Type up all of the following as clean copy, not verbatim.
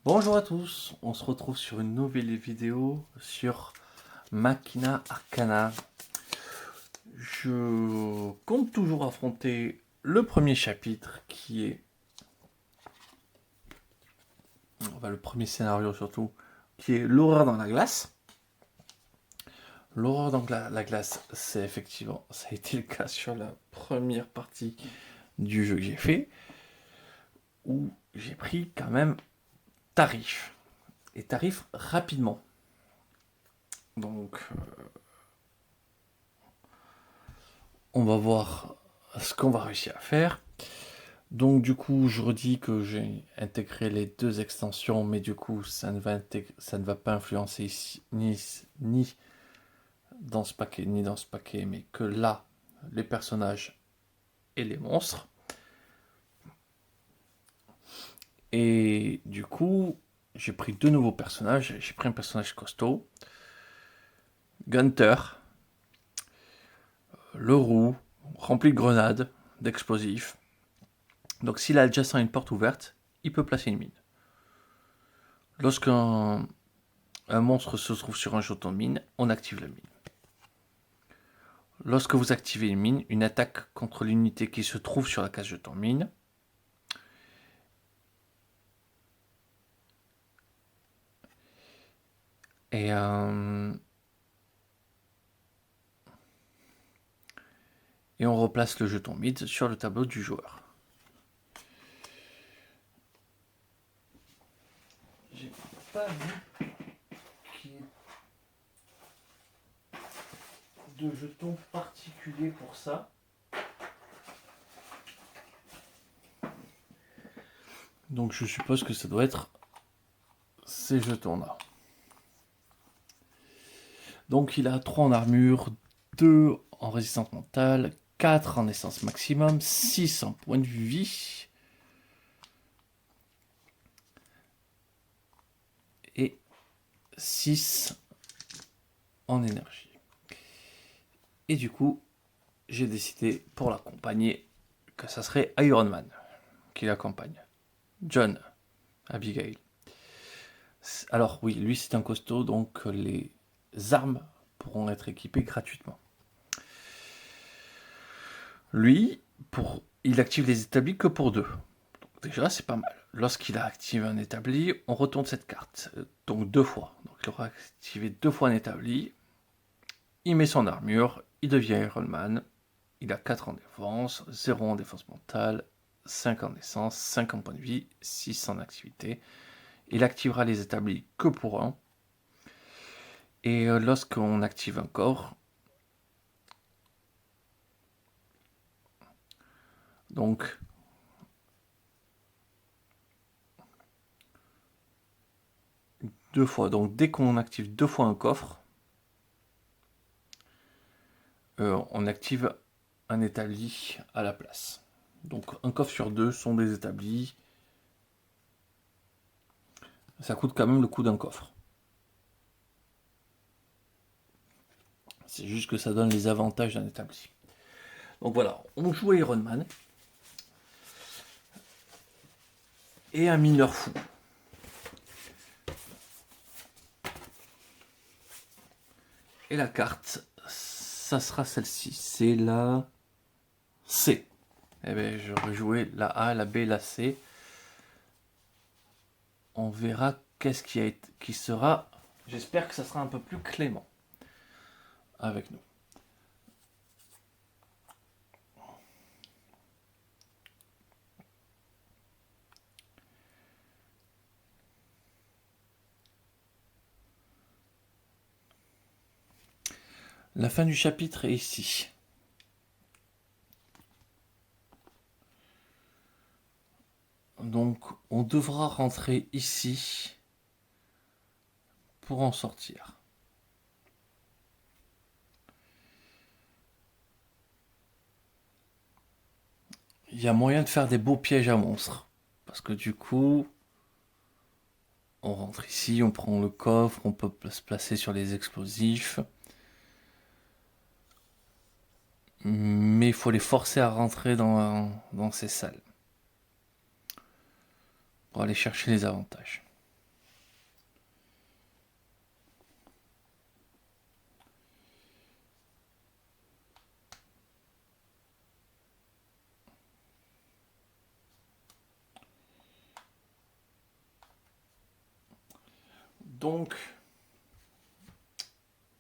Bonjour à tous, on se retrouve sur une nouvelle vidéo sur Machina Arcana. Je compte toujours affronter le premier chapitre qui est... le premier scénario surtout, qui est l'horreur dans la glace. L'horreur dans la glace, c'est effectivement, ça a été le cas sur la première partie du jeu que j'ai fait, où j'ai pris quand même tarif. Et tarif rapidement. Donc, on va voir ce qu'on va réussir à faire. Donc du coup, je redis que j'ai intégré les deux extensions, mais du coup, ça ne va pas influencer ici, ni dans ce paquet, ni dans ce paquet, mais que là, les personnages et les monstres. Et du coup, j'ai pris deux nouveaux personnages. J'ai pris un personnage costaud, Gunter, le roux, rempli de grenades, d'explosifs. Donc s'il a adjacent à une porte ouverte, il peut placer une mine. Lorsqu'un monstre se trouve sur un jeton de mine, on active la mine. Lorsque vous activez une mine, une attaque contre l'unité qui se trouve sur la case jeton mine. Et, et on replace le jeton mid sur le tableau du joueur. J'ai pas vu qu'il y ait de jetons particuliers pour ça. Donc je suppose que ça doit être ces jetons-là. Donc il a 3 en armure, 2 en résistance mentale, 4 en essence maximum, 6 en point de vie. Et 6 en énergie. Et du coup, j'ai décidé pour l'accompagner que ça serait Iron Man qui l'accompagne. John, Abigail. Alors oui, lui c'est un costaud, donc les armes pourront être équipées gratuitement. Lui, il active les établis que pour 2. Donc déjà c'est pas mal. Lorsqu'il a activé un établi, on retourne cette carte. Donc 2 fois. Donc il aura activé 2 fois un établi. Il met son armure, il devient Iron Man. Il a 4 en défense, 0 en défense mentale, 5 en essence, 5 en point de vie, 6 en activité. Il activera les établis que pour 1. Et lorsqu'on active un corps, donc deux fois, donc dès qu'on active 2 fois un coffre, on active un établi à la place. Donc un coffre sur 2 sont des établis. Ça coûte quand même le coût d'un coffre. C'est juste que ça donne les avantages d'un établi. Donc voilà, on joue Iron Man. Et un mineur fou. Et la carte, ça sera celle-ci. C'est la C. Eh bien, j'aurais joué la A, la B, la C. On verra qu'est-ce qui sera. J'espère que ça sera un peu plus clément avec nous. La fin du chapitre est ici. Donc, on devra rentrer ici pour en sortir. Il y a moyen de faire des beaux pièges à monstres. Parce que du coup, on rentre ici, on prend le coffre, on peut se placer sur les explosifs. Mais il faut les forcer à rentrer dans ces salles. Pour aller chercher les avantages. Donc,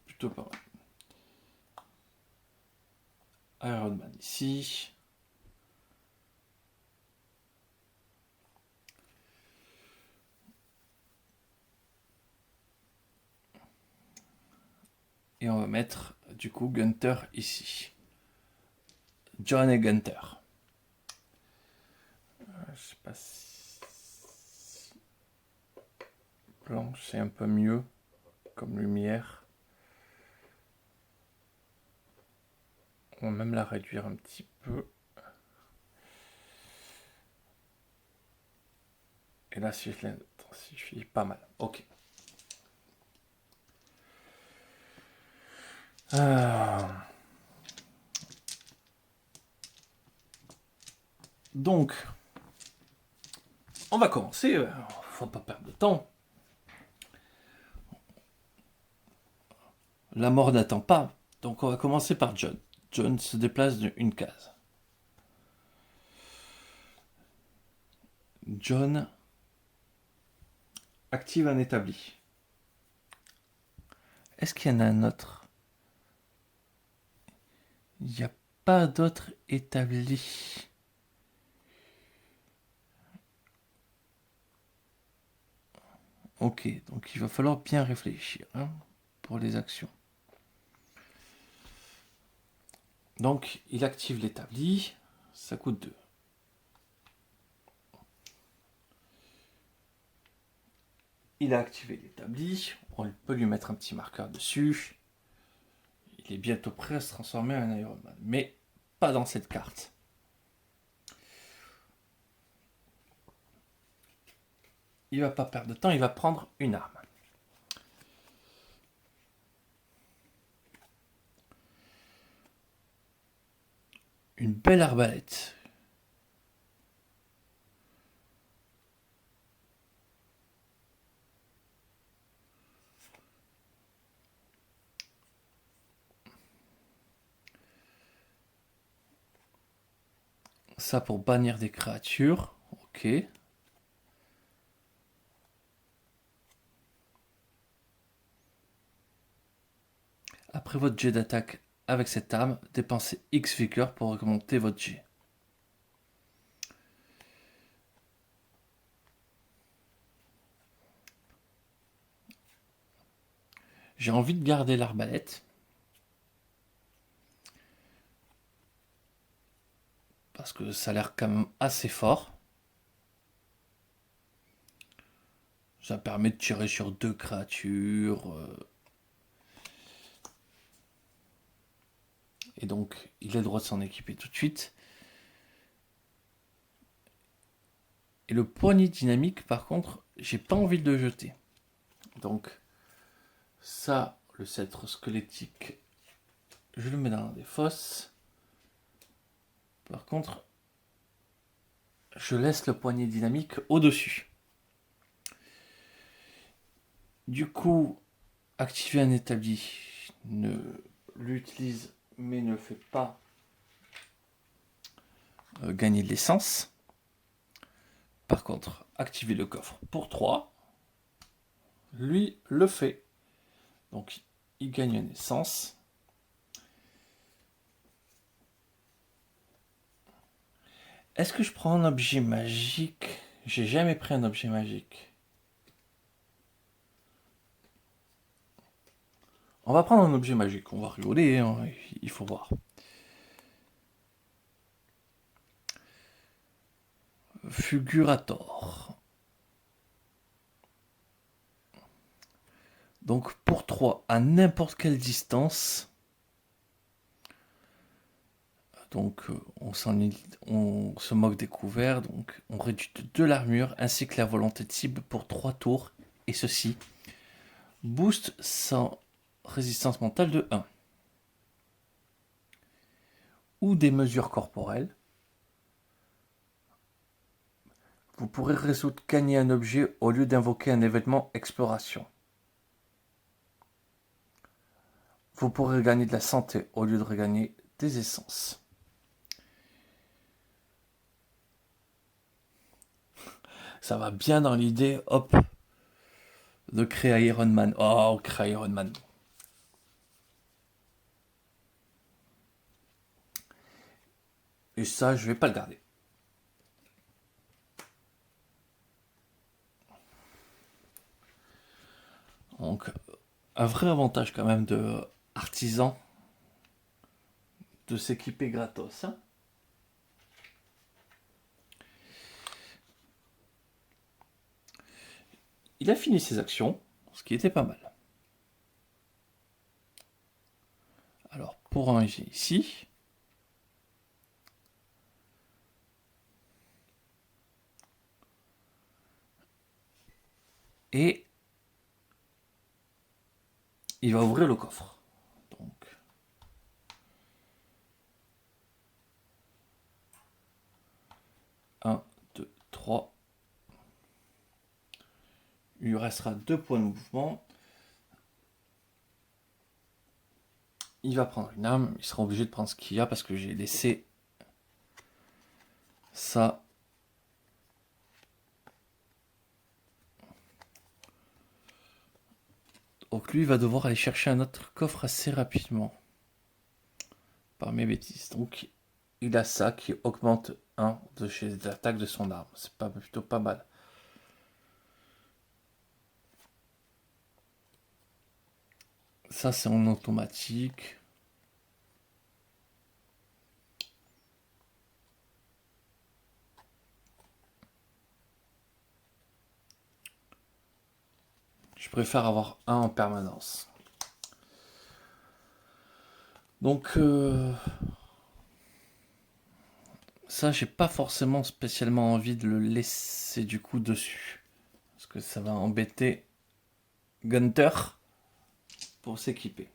plutôt pas mal. Iron Man ici. Et on va mettre du coup Gunther ici. John et Gunther. Je sais pas si blanche c'est un peu mieux comme lumière. On va même la réduire un petit peu. Et là si je l'intensifie pas mal. Ok. Donc, on va commencer. Faut pas perdre de temps. La mort n'attend pas. Donc on va commencer par John. John se déplace d'une case. John active un établi. Est-ce qu'il y en a un autre? Il n'y a pas d'autre établi. Ok, donc il va falloir bien réfléchir pour les actions. Donc il active l'établi, ça coûte 2. Il a activé l'établi, on peut lui mettre un petit marqueur dessus. Il est bientôt prêt à se transformer en Iron Man, mais pas dans cette carte. Il va pas perdre de temps, il va prendre une arme. Une belle arbalète. Ça pour bannir des créatures. Ok. Après votre jet d'attaque avec cette arme, dépensez X vigueur pour augmenter votre jet. J'ai envie de garder l'arbalète. Parce que ça a l'air quand même assez fort. Ça permet de tirer sur 2 créatures. Et donc, il a le droit de s'en équiper tout de suite. Et le poignet dynamique, par contre, j'ai pas envie de le jeter. Donc, ça, le sceptre squelettique, je le mets dans des fosses. Par contre, je laisse le poignet dynamique au-dessus. Du coup, activer un établi ne l'utilise mais ne fait pas gagner de l'essence. Par contre, activer le coffre pour 3, lui le fait. Donc il gagne une essence. Est-ce que je prends un objet magique? J'ai jamais pris un objet magique. On va prendre un objet magique, on va rigoler, hein, il faut voir. Fugurator. Donc pour 3, à n'importe quelle distance. Donc on se moque des couverts, donc on réduit de 2 l'armure ainsi que la volonté de cible pour 3 tours. Et ceci booste sans résistance mentale de 1. Ou des mesures corporelles. Vous pourrez résoudre gagner un objet au lieu d'invoquer un événement exploration. Vous pourrez gagner de la santé au lieu de regagner des essences. Ça va bien dans l'idée, hop. de créer Iron Man. Oh, créer Iron Man. Et ça, je vais pas le garder. Donc, un vrai avantage quand même de artisan de s'équiper gratos. Hein. Il a fini ses actions, ce qui était pas mal. Alors, pour un ici, et il va ouvrir le coffre. Donc, 1, 2, 3. Il lui restera 2 points de mouvement. Il va prendre une arme. Il sera obligé de prendre ce qu'il y a parce que j'ai laissé ça. Donc lui, il va devoir aller chercher un autre coffre assez rapidement. Par mes bêtises. Donc, il a ça qui augmente 1 de chez les attaques de son arme. C'est pas, plutôt pas mal. Ça, c'est en automatique. Je préfère avoir un en permanence. Donc, ça, j'ai pas forcément spécialement envie de le laisser du coup dessus. Parce que ça va embêter Gunther pour s'équiper.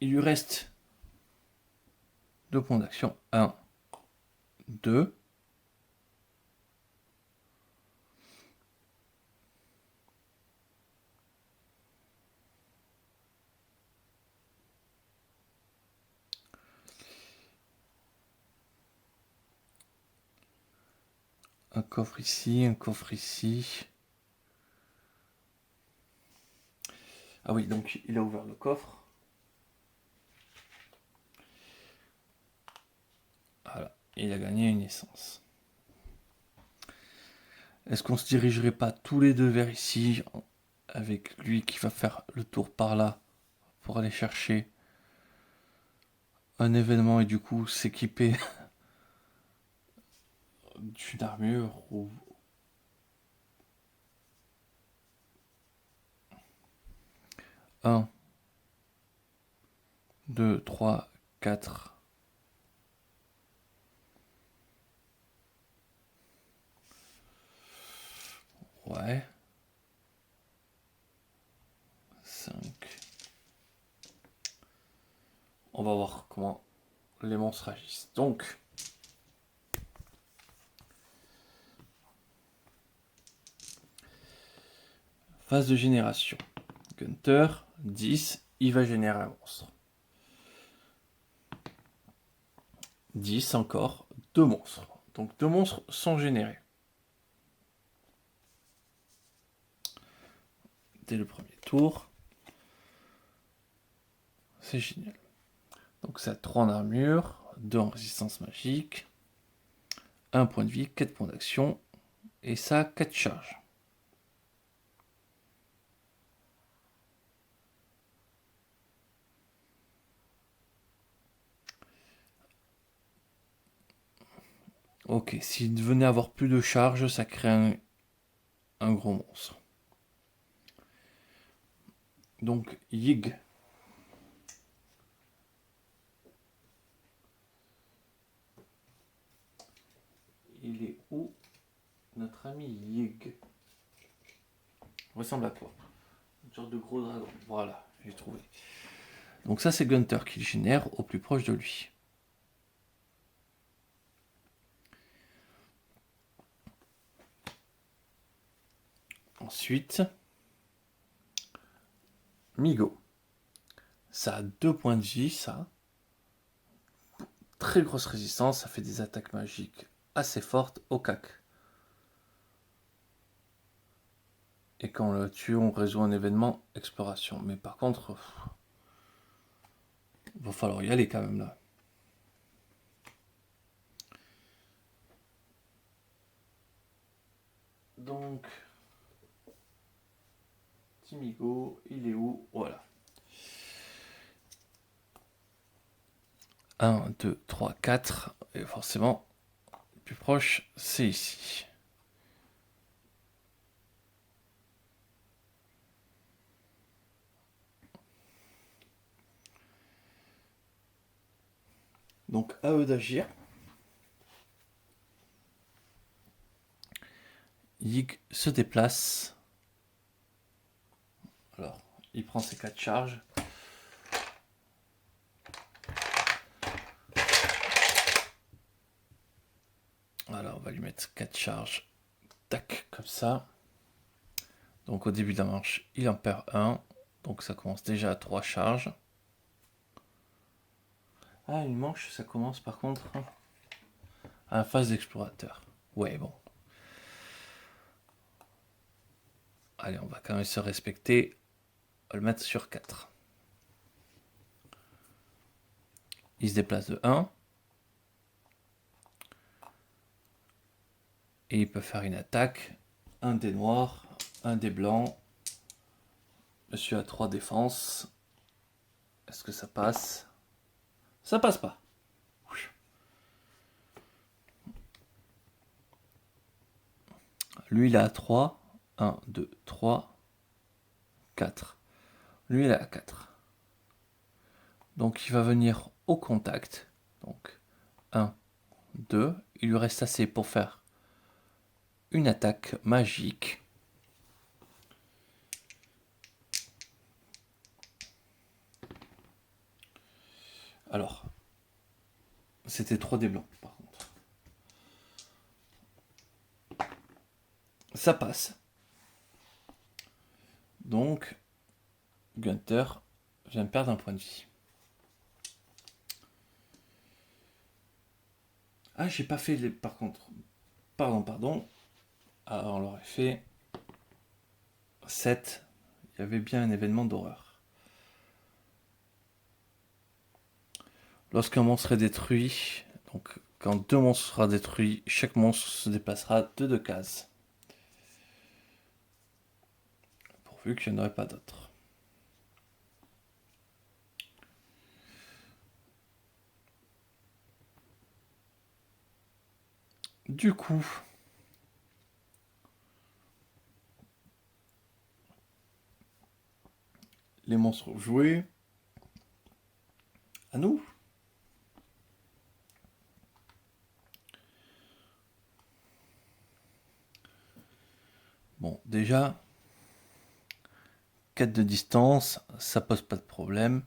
Il lui reste 2 points d'action. 1, 2. Un coffre ici, un coffre ici. Ah oui, donc il a ouvert le coffre. Voilà, il a gagné une essence. Est-ce qu'on se dirigerait pas tous les deux vers ici, avec lui qui va faire le tour par là, pour aller chercher un événement et du coup s'équiper d'une armure ou... 1, 2, 3, 4. Ouais. 5. On va voir comment les monstres agissent. Donc, phase de génération. Gunther, 10, il va générer un monstre. 10 encore, 2 monstres. Donc 2 monstres sont générés. Dès le premier tour. C'est génial. Donc ça a 3 en armure, 2 en résistance magique, 1 point de vie, 4 points d'action, et ça a 4 charges. Ok, s'il venait avoir plus de charges, ça crée un gros monstre. Donc Yig. Il est où notre ami Yig? Ressemble à quoi? Une sorte de gros dragon. Voilà, j'ai trouvé. Donc ça c'est Gunther qui le génère au plus proche de lui. Ensuite, Migo. Ça a 2 points de vie, ça. très grosse résistance, ça fait des attaques magiques assez fortes au cac. Et quand on le tue, on résout un événement exploration. Mais par contre, il va falloir y aller quand même là. Donc, Timigo, il est où? Voilà. 1, 2, 3, 4. Et forcément, le plus proche, c'est ici. Donc, à eux d'agir. Yig se déplace. Alors, il prend ses 4 charges. Alors, on va lui mettre 4 charges. Tac, comme ça. Donc, au début de la manche, il en perd 1. Donc, ça commence déjà à 3 charges. Ah, une manche, ça commence par contre à la phase d'explorateur. Ouais, bon. Allez, on va quand même se respecter. On va le mettre sur 4. Il se déplace de 1. Et il peut faire une attaque. Un dé noir, un dé blanc. Monsieur a 3 défenses. Est-ce que ça passe? Ça passe pas. Lui, il a 3. 1, 2, 3, 4. Lui, il a 4. Donc, il va venir au contact. Donc, 1, 2. Il lui reste assez pour faire une attaque magique. Alors, c'était 3 dés blancs, par contre. Ça passe. Donc, Gunther vient de perdre un point de vie. Ah, j'ai pas fait les... Par contre... Pardon. Alors, on l'aurait fait... 7. Il y avait bien un événement d'horreur. Lorsqu'un monstre est détruit, donc quand 2 monstres sera détruits, chaque monstre se déplacera de 2 cases. Pourvu qu'il n'y en aurait pas d'autres. Du coup, les monstres ont joué. À nous. Bon, déjà, 4 de distance, ça pose pas de problème.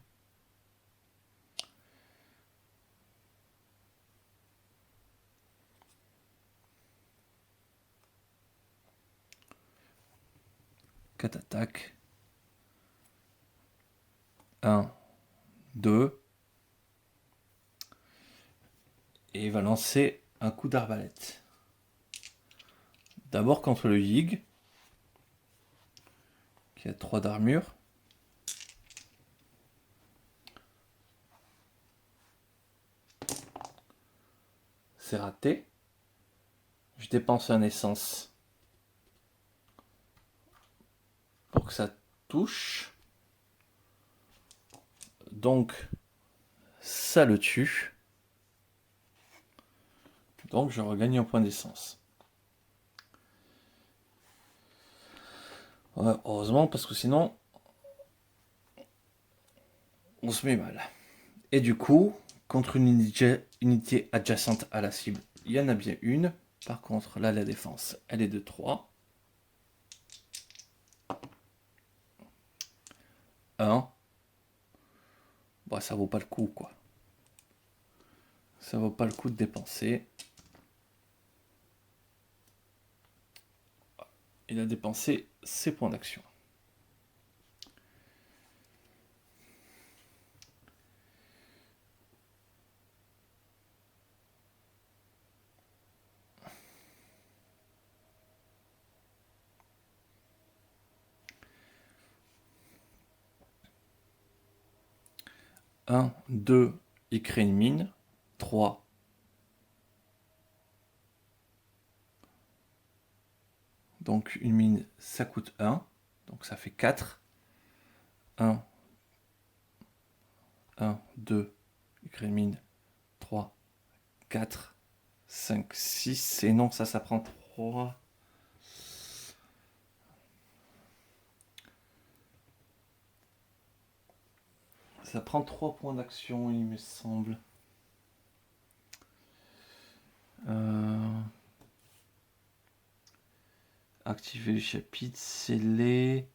Quatre attaques. 1, 2. Et il va lancer un coup d'arbalète. D'abord contre le Yig, qui a 3 d'armure. C'est raté. Je dépense un essence pour que ça touche. Donc, ça le tue. Donc, je regagne un point d'essence. Ouais, heureusement, parce que sinon, on se met mal. Et du coup, contre une unité adjacente à la cible, il y en a bien une. Par contre, là, la défense, elle est de 3. 1. Bon, ça vaut pas le coup, quoi. Ça vaut pas le coup de dépenser. Il a dépensé ses points d'action. 1, 2, il crée une mine. 3. Donc une mine, ça coûte 1. Donc ça fait 4. 1, 2, il crée une mine. 3, 4, 5, 6. Et non, ça prend 3. Ça prend 3 points d'action, il me semble. Activer le chapitre, sceller.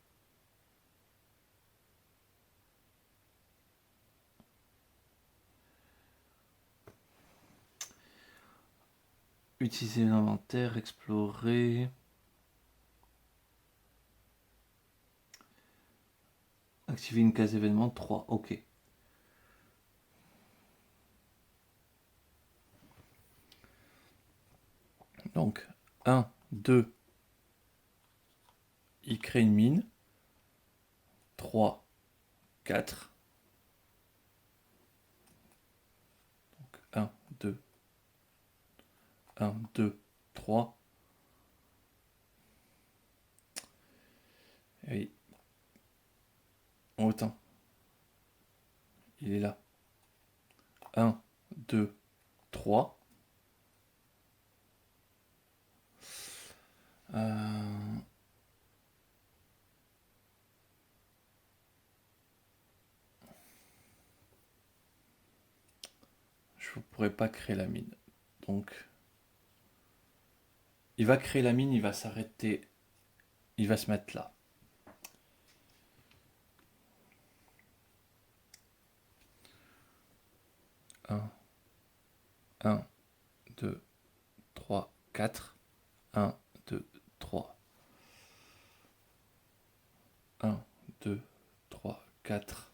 Utiliser l'inventaire, explorer. Activer une case événement 3, ok. Donc 1, 2, il crée une mine. 3, 4. Donc 1, 2, 1, 2, 3. Et autant. Il est là. 1, 2, 3. Je ne pourrais pas créer la mine. Donc, il va créer la mine, il va s'arrêter. Il va se mettre là. Un, 2, 3, 4. 1, 2, 3. 1, 2, 3, 4.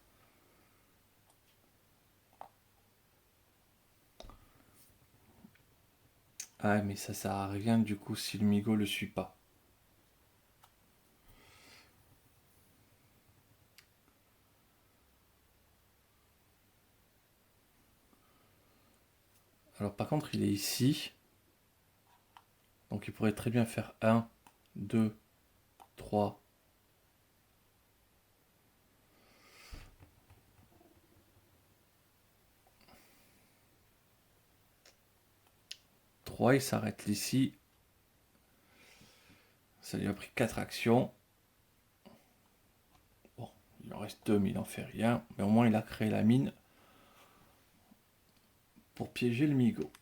Ah, mais ça sert à rien du coup si le Migo le suit pas. Alors par contre, il est ici. Donc il pourrait très bien faire 1, 2, 3. Il s'arrête ici. Ça lui a pris 4 actions. Bon, il en reste 2, mais il n'en fait rien. Mais au moins, il a créé la mine pour piéger le Migo.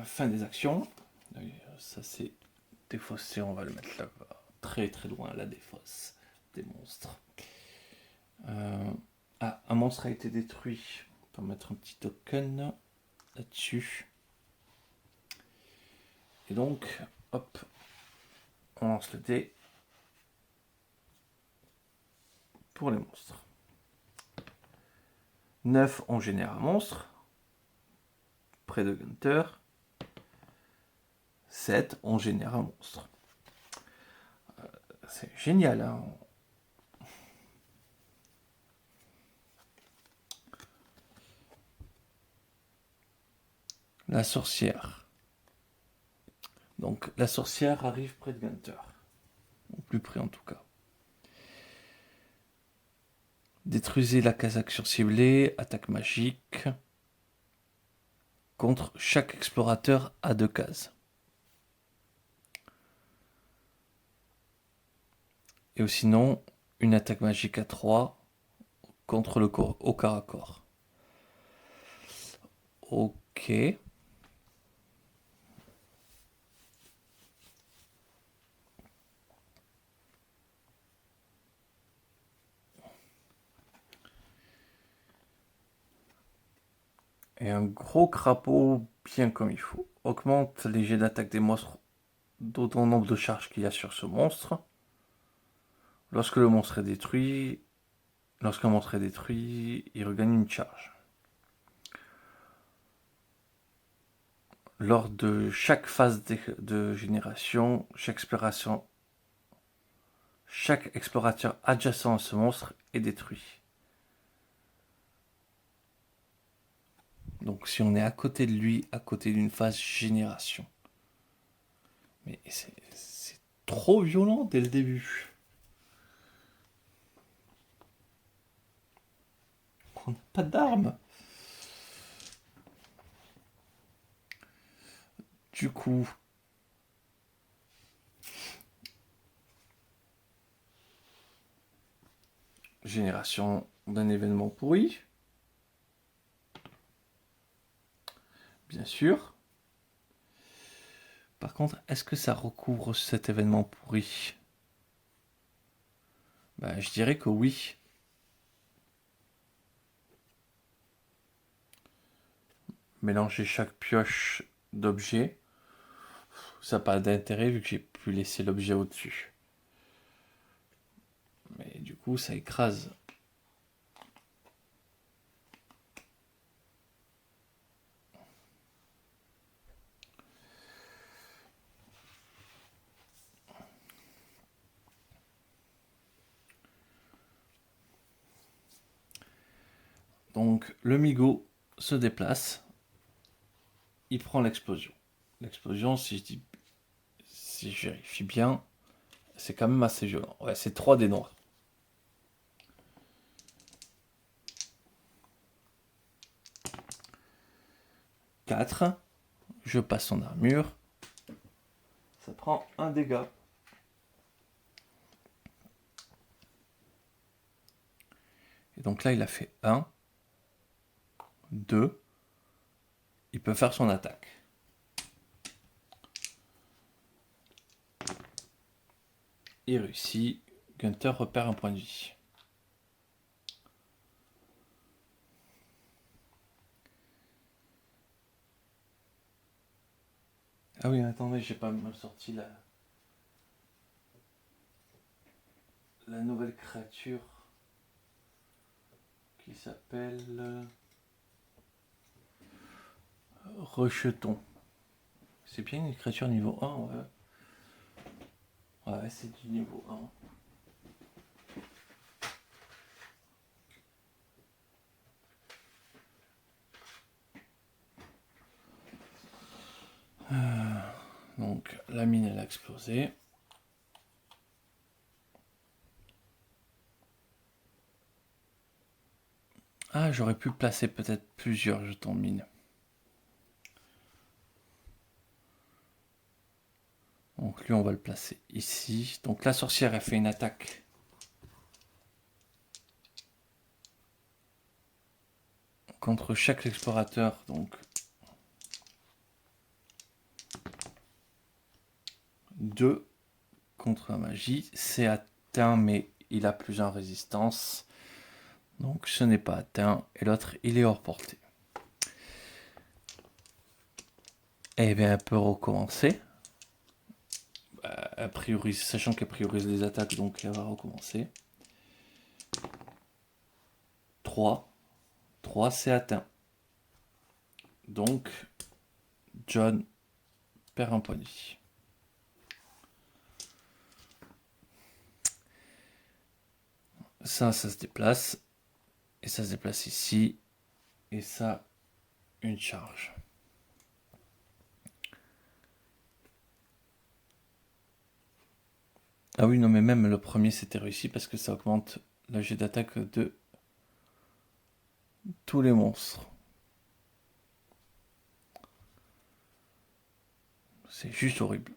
Fin des actions. Ça, c'est défaussé. On va le mettre là-bas. Très très loin, la défausse des monstres. Un monstre a été détruit. On peut mettre un petit token là-dessus. Et donc, hop, on lance le dé pour les monstres. 9, on génère un monstre. Près de Gunter. 7, on génère un monstre. C'est génial, hein. La sorcière. Donc la sorcière arrive près de Gunter. Ou plus près en tout cas. Détruisez la case action ciblée, attaque magique. Contre chaque explorateur à 2 cases. Et sinon, une attaque magique à 3 contre le corps, au corps à corps. Ok. Et un gros crapaud bien comme il faut. Augmente les jets d'attaque des monstres d'autant nombre de charges qu'il y a sur ce monstre. Lorsqu'un monstre est détruit, il regagne une charge. lors de chaque phase de génération, chaque explorateur adjacent à ce monstre est détruit. Donc si on est à côté de lui, à côté d'une phase génération. Mais c'est trop violent dès le début. On n'a pas d'armes. Du coup, génération d'un événement pourri. Bien sûr. Par contre, est-ce que ça recouvre cet événement pourri? Je dirais que oui. Mélanger chaque pioche d'objets, ça n'a pas d'intérêt vu que j'ai pu laisser l'objet au-dessus. Mais du coup, ça écrase. Donc le Migo se déplace, il prend l'explosion. L'explosion, si je vérifie bien, c'est quand même assez violent. Ouais, c'est 3 dés noirs. « 4. Je passe son armure. Ça prend un dégât. Et donc là, il a fait 1, 2. Il peut faire son attaque. Il réussit. Gunther repère un point de vie. Ah oui, attendez, j'ai pas mal sorti la nouvelle créature qui s'appelle Rejeton. C'est bien une créature niveau 1, ouais. Ouais, c'est du niveau 1. Donc la mine elle a explosé. Ah, j'aurais pu placer peut-être plusieurs jetons de mine. Donc lui on va le placer ici. Donc la sorcière elle fait une attaque. Contre chaque explorateur, donc 2 contre la magie. C'est atteint mais il a plus 1 résistance. Donc ce n'est pas atteint. Et l'autre il est hors portée. Eh bien elle peut recommencer. Elle priorise, sachant qu'elle priorise les attaques, donc elle va recommencer. 3. 3 c'est atteint. Donc John perd un point de vie. Ça se déplace. Et ça se déplace ici. Et ça, une charge. Ah oui, non, mais même le premier, c'était réussi parce que ça augmente la jet d'attaque de tous les monstres. C'est juste horrible.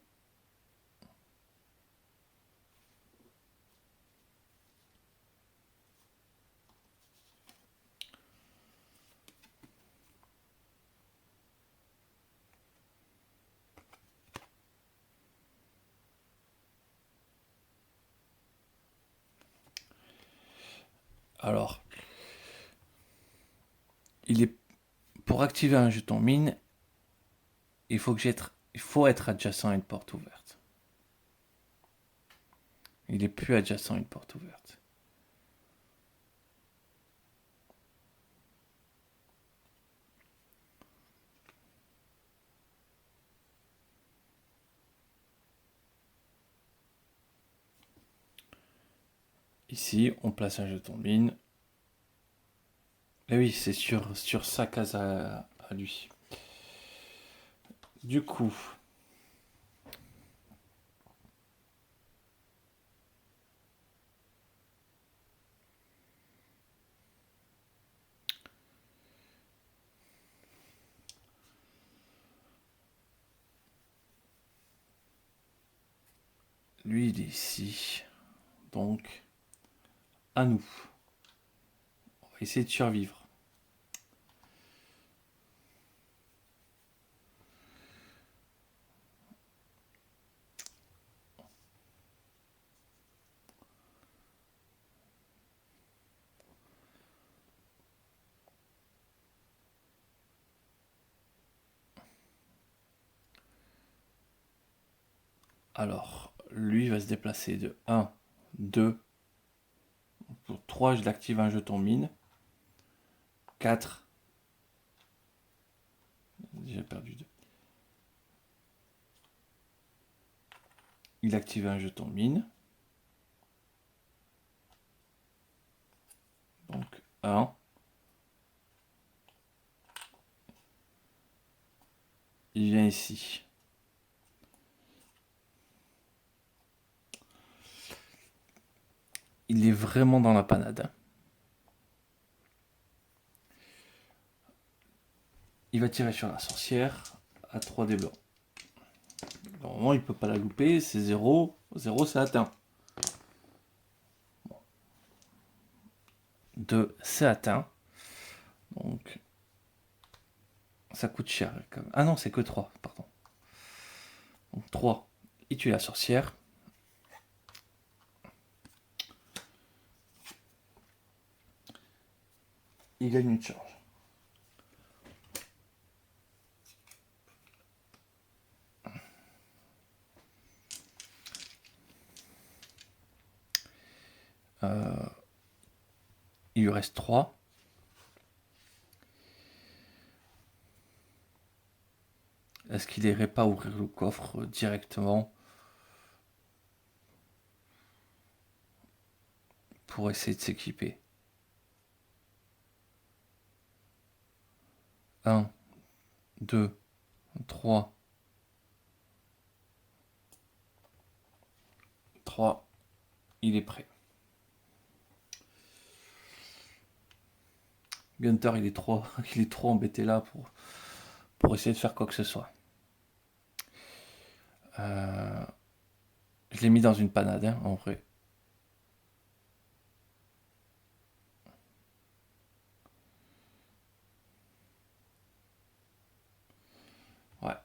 Alors, pour activer un jeton mine, il faut être adjacent à une porte ouverte. Il est plus adjacent à une porte ouverte. Ici, on place un jeton de mine. Et oui, c'est sur sa case à lui. Du coup, lui, il est ici. Donc, à nous. On va essayer de survivre. Alors, lui va se déplacer de 1, 2. Pour 3, je l'active un jeton mine. 4. J'ai perdu 2. Il active un jeton mine. Donc 1. Il vient ici. Il est vraiment dans la panade. Il va tirer sur la sorcière à 3 dés blancs. Normalement, il ne peut pas la louper. C'est 0. 0, c'est atteint. 2, c'est atteint. Donc, ça coûte cher. Ah non, c'est que 3, pardon. Donc 3, il tue la sorcière. Il gagne une charge. Il lui reste 3. Est-ce qu'il irait pas ouvrir le coffre directement pour essayer de s'équiper? 1, 2, 3. 3. Il est prêt. Gunther, il est trop embêté là pour essayer de faire quoi que ce soit. Je l'ai mis dans une panade, hein, en vrai. Ouais.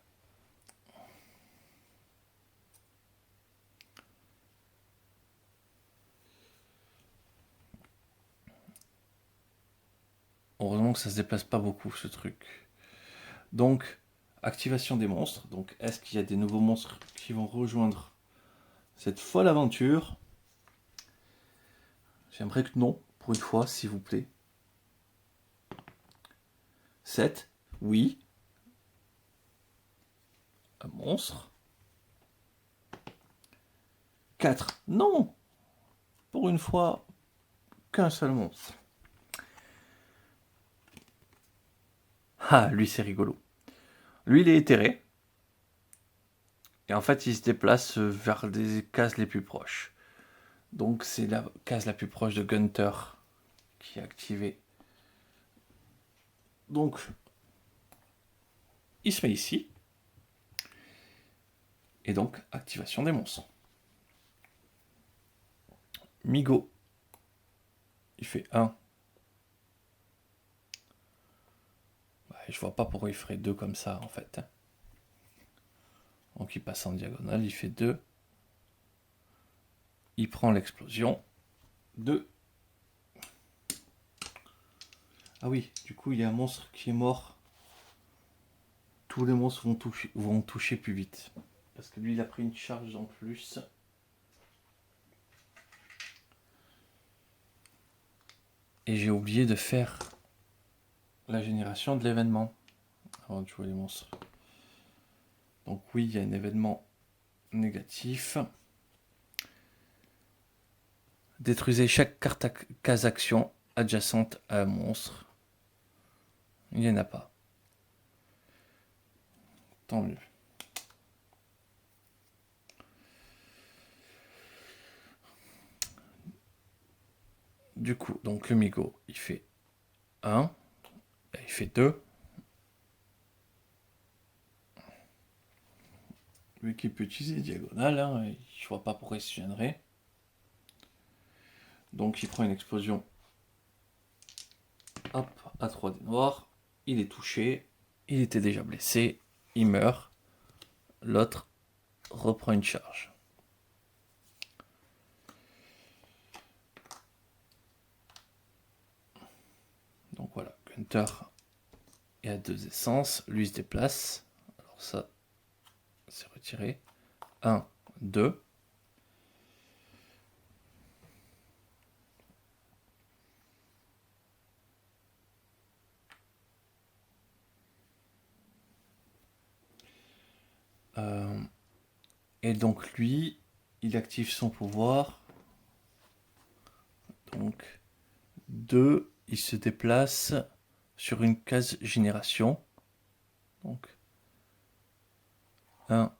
Heureusement que ça se déplace pas beaucoup, ce truc. Donc, activation des monstres. Donc, est-ce qu'il y a des nouveaux monstres qui vont rejoindre cette folle aventure? J'aimerais que non, pour une fois, s'il vous plaît. 7, oui. Un monstre. 4, non. Pour une fois, qu'un seul monstre. Ah, lui, c'est rigolo. Lui, il est éthéré. Et en fait, il se déplace vers des cases les plus proches. Donc, c'est la case la plus proche de Gunther qui est activée. Donc, il se met ici. Et donc, activation des monstres. Migo, il fait 1. Je vois pas pourquoi il ferait 2 comme ça, en fait. Donc, il passe en diagonale, il fait 2. Il prend l'explosion. 2. Ah oui, du coup, il y a un monstre qui est mort. Tous les monstres vont toucher plus vite. Parce que lui, il a pris une charge en plus. Et j'ai oublié de faire la génération de l'événement avant de jouer les monstres. Donc oui, il y a un événement négatif. Détruisez chaque case action adjacente à un monstre. Il n'y en a pas. Tant mieux. Du coup, donc le Migo, il fait 1, il fait 2. Vu qu'il peut utiliser diagonale, hein, je vois pas pourquoi il se gênerait. Donc il prend une explosion. Hop, à 3D noir. Il est touché. Il était déjà blessé. Il meurt. L'autre reprend une charge. Donc voilà, Gunther est à 2 essences. Lui se déplace. Alors ça, c'est retiré. 1, 2. Et donc lui, il active son pouvoir. Donc 2, il se déplace sur une case génération. Donc 1,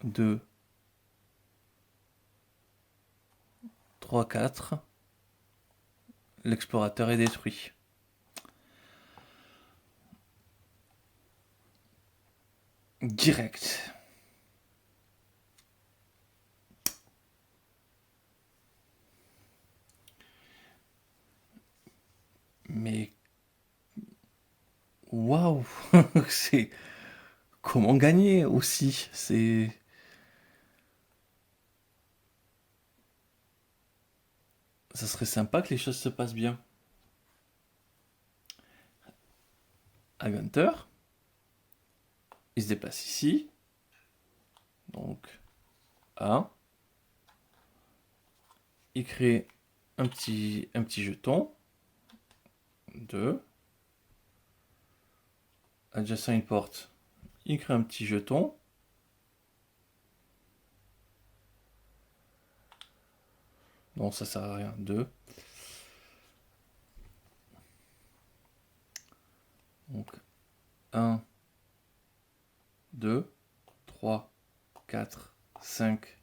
2, 3, 4. L'explorateur est détruit. Direct. Mais waouh, c'est comment gagner aussi. C'est ça serait sympa que les choses se passent bien. À Gunther, il se déplace ici. Donc 1. Il crée un petit jeton. 2. Adjacent une porte. Il crée un petit jeton. Non, ça sert à rien. 2. Donc 1, 2, 3, 4, 5,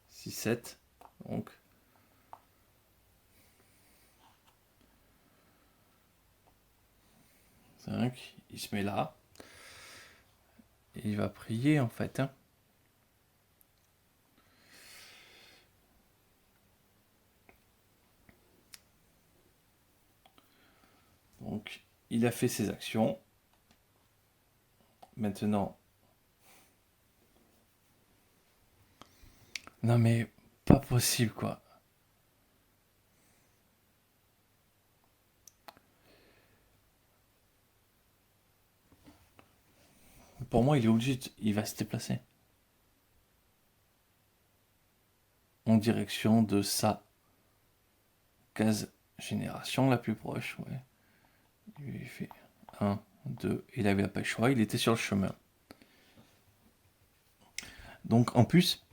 6, 7. Donc 5. Il se met là. Et il va prier en fait. Hein. Donc il a fait ses actions. Maintenant. Non mais pas possible quoi. Pour moi, il est obligé, il va se déplacer en direction de sa case génération la plus proche. Ouais. Il fait 1, 2, il avait pas le choix, il était sur le chemin. Donc en plus,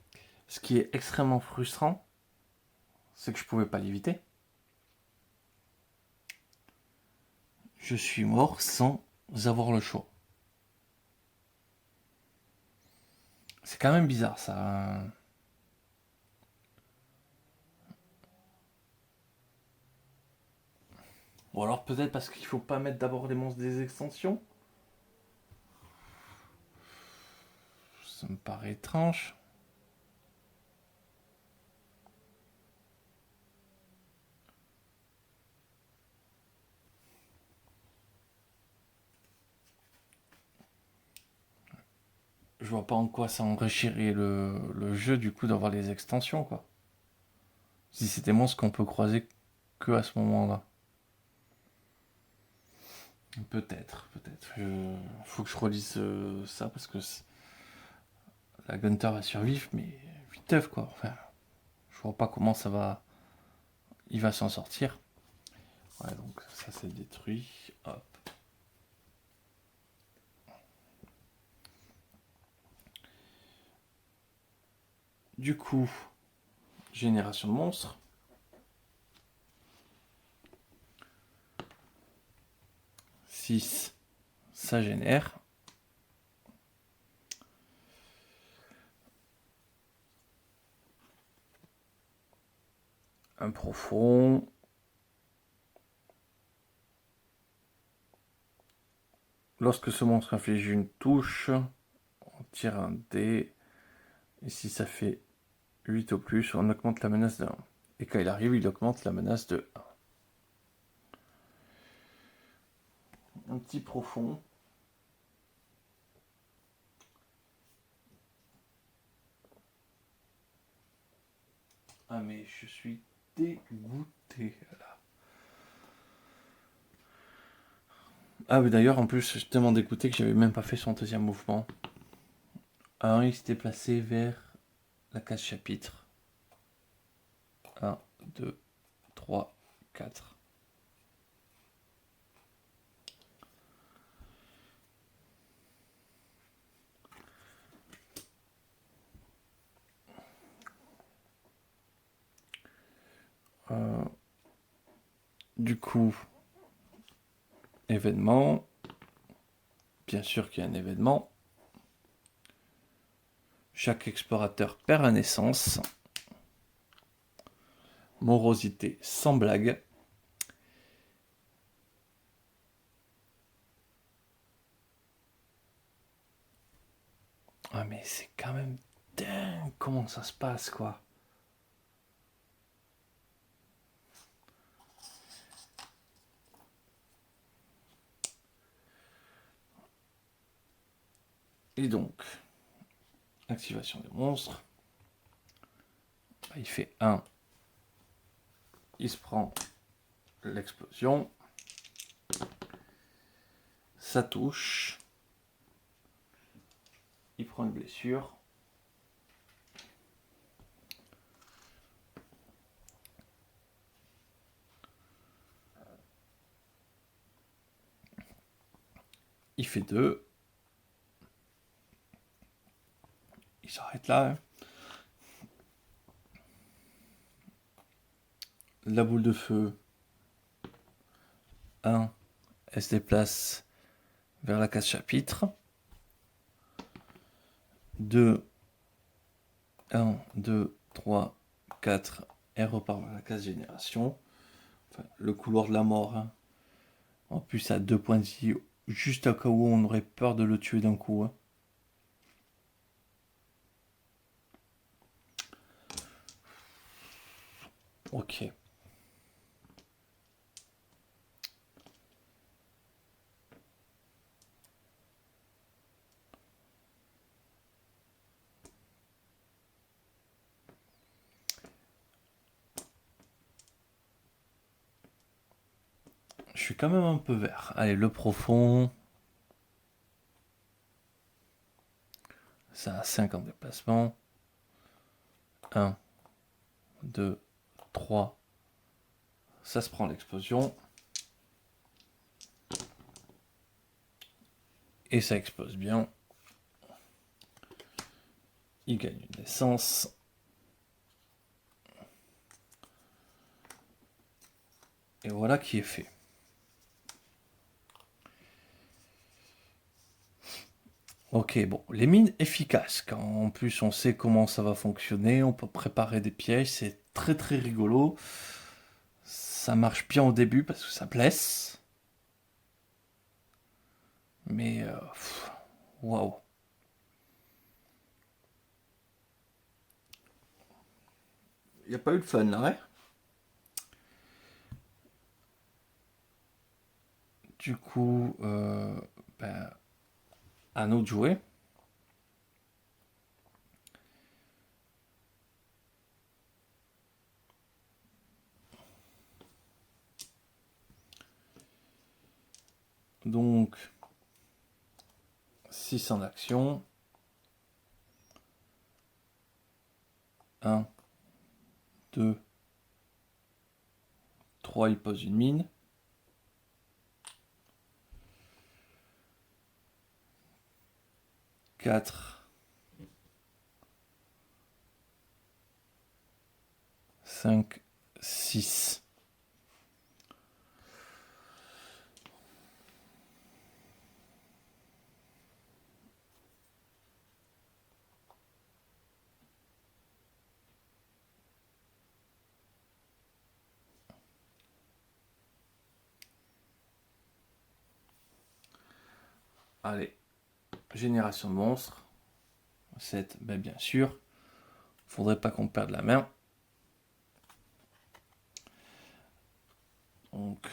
ce qui est extrêmement frustrant, c'est que je pouvais pas l'éviter. Je suis mort sans avoir le choix. C'est quand même bizarre ça. Ou alors peut-être parce qu'il faut pas mettre d'abord les monstres des extensions. Ça me paraît étrange. Je vois pas en quoi ça enrichirait le jeu du coup d'avoir les extensions quoi. Si c'est des monstres qu'on peut croiser que à ce moment-là. Peut-être, peut-être. Faut que je relise ça parce que la Gunther va survivre, mais viteuf quoi. Enfin, je vois pas comment ça va. Il va s'en sortir. Ouais, donc ça c'est détruit. Hop. Du coup, génération de monstres. 6, ça génère. Un profond. Lorsque ce monstre inflige une touche, on tire un dé. Et si ça fait 8 au plus, on augmente la menace de 1. Et quand il arrive, il augmente la menace de 1. Un petit profond. Ah mais je suis dégoûté là. Ah mais d'ailleurs en plus je suis tellement dégoûté que j'avais même pas fait son deuxième mouvement. Alors il s'était placé vers la case chapitre. 1, 2, 3, 4. Du coup, événement. Bien sûr qu'il y a un événement. Chaque explorateur perd un essence. Morosité sans blague. Ah mais c'est quand même dingue comment ça se passe quoi. Et donc, activation des monstres. Il fait 1. Il se prend l'explosion. Ça touche. Il prend une blessure. Il fait 2. Il s'arrête là. La boule de feu. 1. Elle se déplace vers la case chapitre. 2. 1, 2, 3, 4. Elle repart vers la case génération. Enfin, le couloir de la mort. Hein. En plus, à 2 points de vie. Juste au cas où on aurait peur de le tuer d'un coup. Hein. Ok. Je suis quand même un peu vert. Allez, le profond. Ça a 5 en déplacement. 1, 2, 3. Ça se prend l'explosion. Et ça explose bien. Il gagne une essence. Et voilà qui est fait. Ok, bon, les mines efficaces. Quand en plus on sait comment ça va fonctionner, on peut préparer des pièges, c'est très très rigolo. Ça marche bien au début parce que ça blesse. Mais waouh. Il n'y a pas eu de fun là, ouais. Du coup, à nous de jouer. Donc, 6 en action. 1, 2, 3, il pose une mine. 4, 5, 6. Allez, génération de monstres. 7, ben bien sûr. Faudrait pas qu'on perde la main. Donc.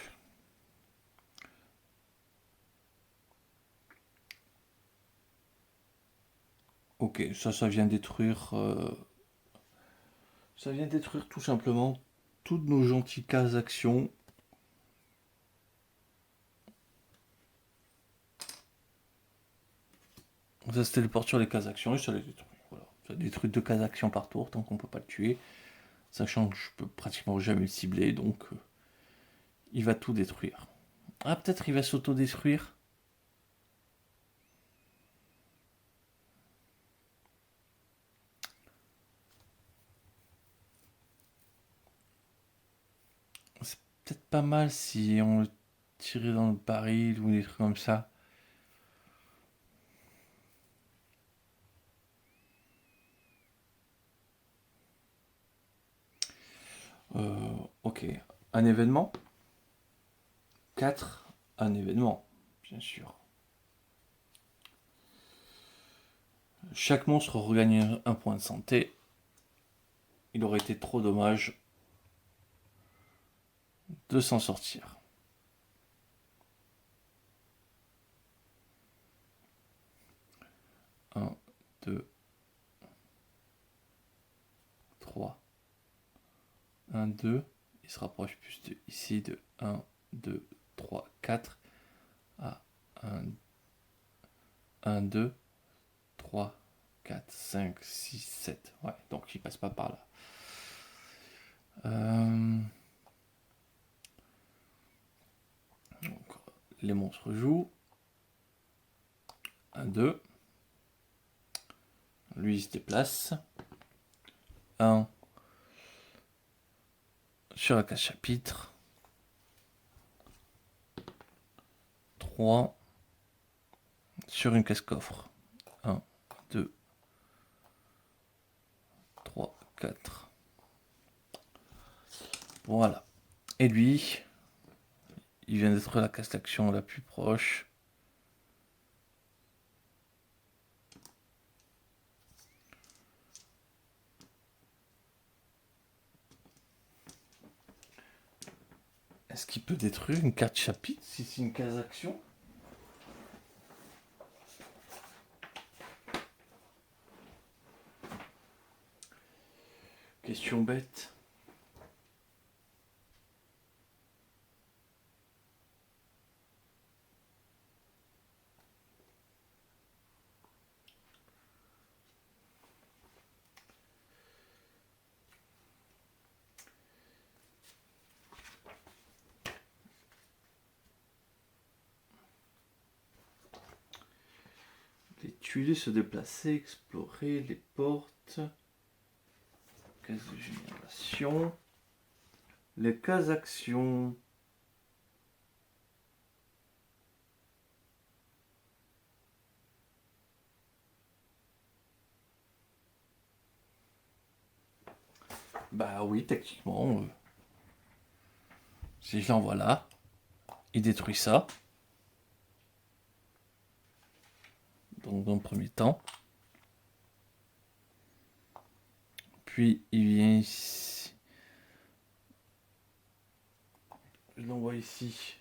Ok, ça vient détruire. Ça vient détruire tout simplement toutes nos gentilles cases actions. Ça se téléporte sur les cases actions et ça les détruit. Voilà. Ça détruit 2 cases actions par tour tant qu'on peut pas le tuer. Sachant que je peux pratiquement jamais le cibler, donc il va tout détruire. Ah, peut-être il va s'auto-détruire. C'est peut-être pas mal si on le tirait dans le baril ou des trucs comme ça. Ok. Un événement 4. Un événement, bien sûr. Chaque monstre regagne un point de santé. Il aurait été trop dommage de s'en sortir. 1, 2, 3. 1, 2. Il se rapproche plus de ici de 1, 2, 3, 4. Ah, 1, 2, 3, 4, 5, 6, 7. Ouais, donc il passe pas par là. Donc, les monstres jouent. 1, 2. Lui, il se déplace. 1 sur la case chapitre. 3 sur une case coffre. 1, 2, 3, 4. Voilà. Et lui, il vient d'être la case d'action la plus proche. Est-ce qu'il peut détruire une carte chapitre si c'est une case action? Question bête. Les tuiles se déplacer, explorer les portes. Case de génération. Les cases actions. Bah oui, techniquement. Si je l'envoie là, il détruit ça. Donc dans le premier temps. Puis il vient ici. Je l'envoie ici.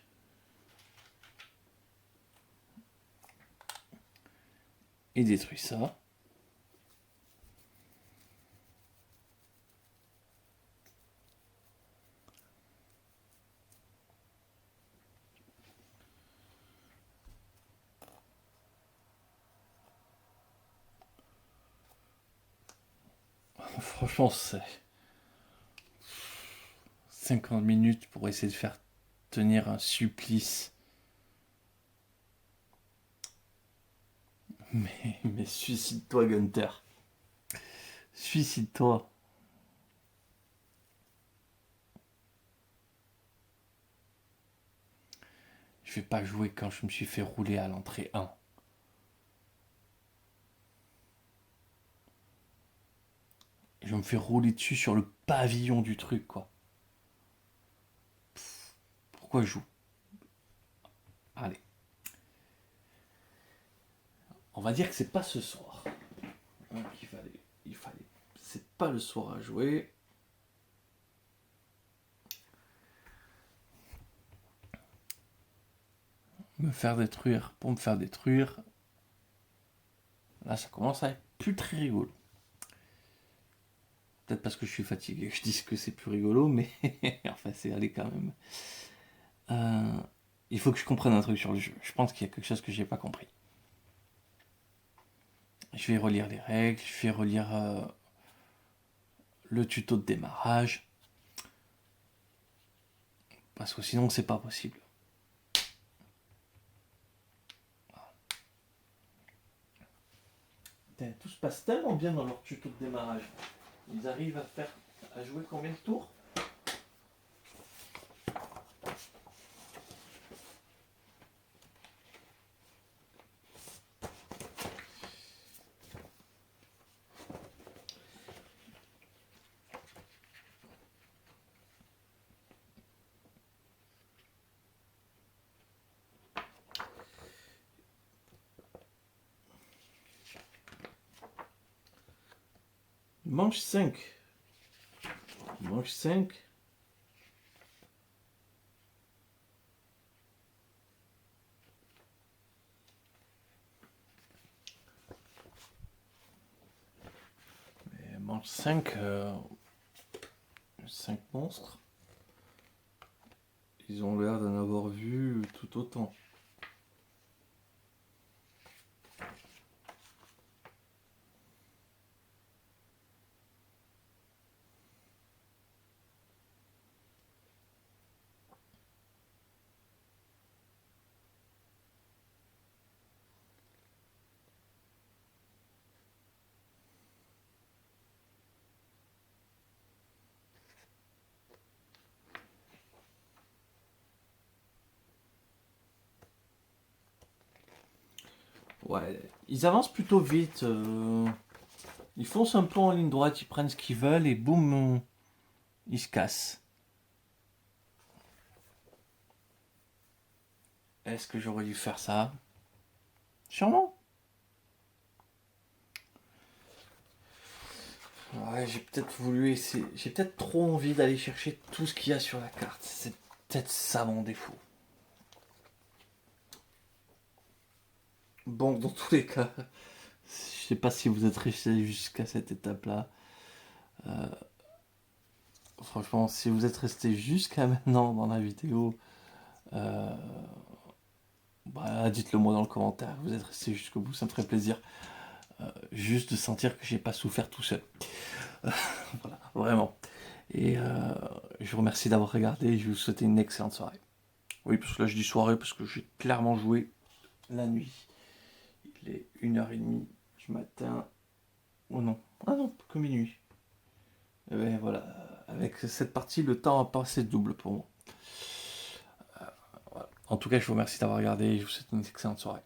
Il détruit ça. Franchement, c'est 50 minutes pour essayer de faire tenir un supplice. Mais suicide-toi, Gunther. Suicide-toi. Je vais pas jouer quand je me suis fait rouler à l'entrée 1. Je me fais rouler dessus sur le pavillon du truc, quoi. Pourquoi je joue? Allez. On va dire que c'est pas ce soir. Donc c'est pas le soir à jouer. Me faire détruire pour me faire détruire. Là, ça commence à être plus très rigolo. Peut-être parce que je suis fatigué que je dis que c'est plus rigolo, mais enfin, c'est allé quand même. Il faut que je comprenne un truc sur le jeu. Je pense qu'il y a quelque chose que j'ai pas compris. Je vais relire les règles, je vais relire le tuto de démarrage. Parce que sinon, c'est pas possible. Tout se passe tellement bien dans leur tuto de démarrage. Ils arrivent à jouer combien de tours? Manche 5. Manche 5. Et manche 5. 5 monstres. Ils ont l'air d'en avoir vu tout autant. Ouais, ils avancent plutôt vite. Ils foncent un peu en ligne droite, ils prennent ce qu'ils veulent et boum, ils se cassent. Est-ce que j'aurais dû faire ça? Sûrement. Ouais, j'ai peut-être voulu essayer. J'ai peut-être trop envie d'aller chercher tout ce qu'il y a sur la carte. C'est peut-être ça mon défaut. Bon, dans tous les cas, je sais pas si vous êtes resté jusqu'à cette étape-là. Franchement, si vous êtes resté jusqu'à maintenant dans la vidéo, bah, dites-le moi dans le commentaire. Vous êtes resté jusqu'au bout, ça me ferait plaisir. Juste de sentir que j'ai pas souffert tout seul. Voilà, vraiment. Et je vous remercie d'avoir regardé et je vous souhaite une excellente soirée. Oui, parce que là je dis soirée parce que j'ai clairement joué la nuit. Il est 1h30 du matin. Oh non, ah non, que minuit. Et ben voilà, avec cette partie, le temps a passé double pour moi. Voilà. En tout cas, je vous remercie d'avoir regardé et je vous souhaite une excellente soirée.